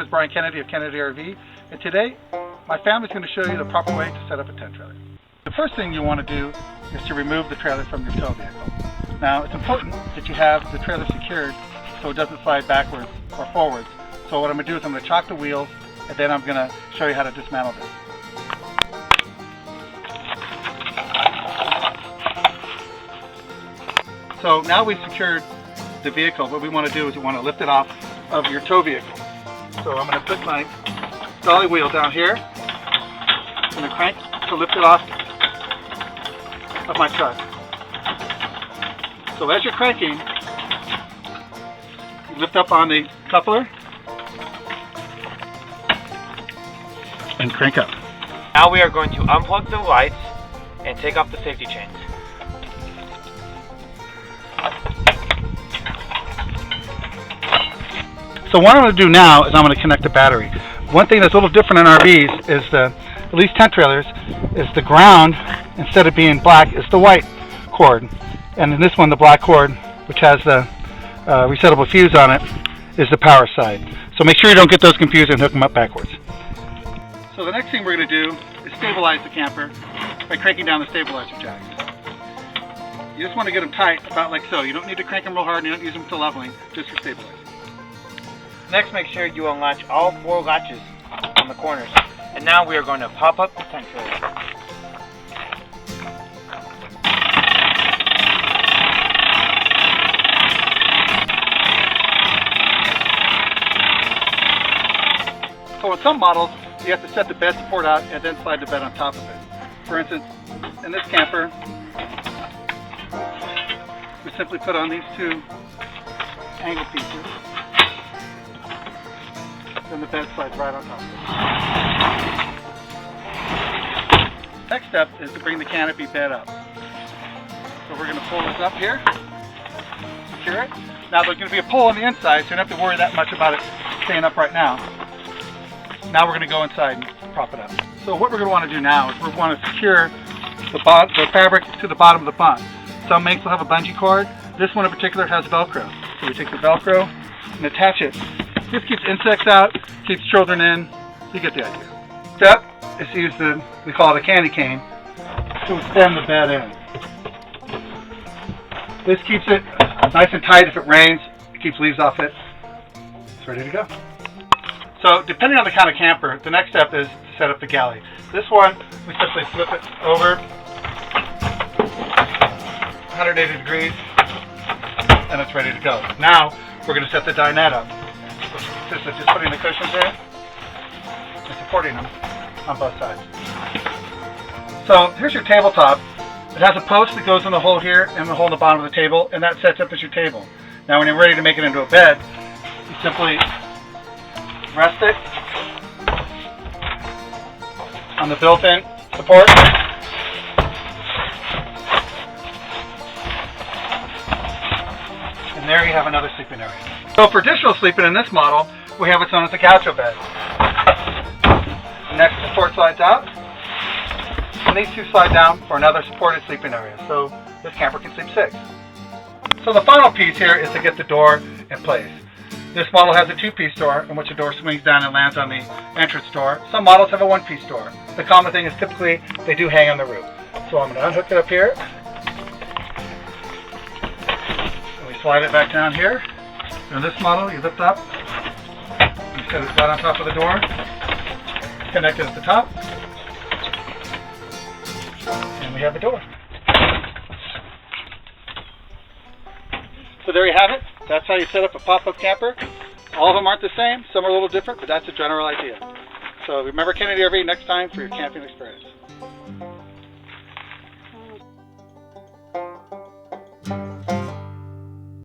name is Brian Kennedy of Kennedy RV, and today my family is going to show you the proper way to set up a tent trailer. The first thing you want to do is to remove the trailer from your tow vehicle. Now it's important that you have the trailer secured so it doesn't slide backwards or forwards. So what I'm going to do is I'm going to chock the wheels, and then I'm going to show you how to dismantle this. So now we've secured the vehicle. What we want to do is we want to lift it off of your tow vehicle. So I'm going to put my dolly wheel down here. I'm going to crank to lift it off of my truck. So as you're cranking, you lift up on the coupler and crank up. Now we are going to unplug the lights and take off the safety chains. So what I'm going to do now is I'm going to connect the battery. One thing that's a little different in RVs is at least tent trailers, is the ground, instead of being black, is the white cord. And in this one, the black cord, which has the resettable fuse on it, is the power side. So make sure you don't get those confused and hook them up backwards. So the next thing we're going to do is stabilize the camper by cranking down the stabilizer jacks. You just want to get them tight, about like so. You don't need to crank them real hard, and you don't use them to leveling, just for stabilizing. Next, make sure you unlatch all 4 latches on the corners. And now we are going to pop up the tent trailer. So in some models, you have to set the bed support out and then slide the bed on top of it. For instance, in this camper, we simply put on these 2 angle pieces. Then the bed slides right on top of it. Next step is to bring the canopy bed up. So we're going to pull this up here, secure it. Now there's going to be a pull on the inside, so you don't have to worry that much about it staying up right now. Now we're going to go inside and prop it up. So what we're going to want to do now is we want to secure the fabric to the bottom of the bunk. Some makes will have a bungee cord. This one in particular has Velcro. So we take the Velcro and attach it. This keeps insects out, keeps children in. You get the idea. Step is to use we call it a candy cane, to extend the bed in. This keeps it nice and tight if it rains. It keeps leaves off it. It's ready to go. So depending on the kind of camper, the next step is to set up the galley. This one, we simply flip it over 180 degrees, and it's ready to go. Now we're going to set the dinette up. This is just putting the cushions in and supporting them on both sides. So here's your tabletop. It has a post that goes in the hole here and the hole in the bottom of the table, and that sets up as your table. Now when you're ready to make it into a bed, you simply rest it on the built-in support. And there you have another sleeping area. So for additional sleeping in this model, we have what's known as a gaucho bed. The next support slides out, and these 2 slide down for another supported sleeping area. So this camper can sleep 6. So the final piece here is to get the door in place. This model has a 2-piece door in which the door swings down and lands on the entrance door. Some models have a 1-piece door. The common thing is typically they do hang on the roof. So I'm going to unhook it up here. And we slide it back down here. In this model, you lift up, you set it right on top of the door, connect it at the top, and we have the door. So there you have it. That's how you set up a pop-up camper. All of them aren't the same. Some are a little different, but that's a general idea. So remember Kennedy RV next time for your camping experience.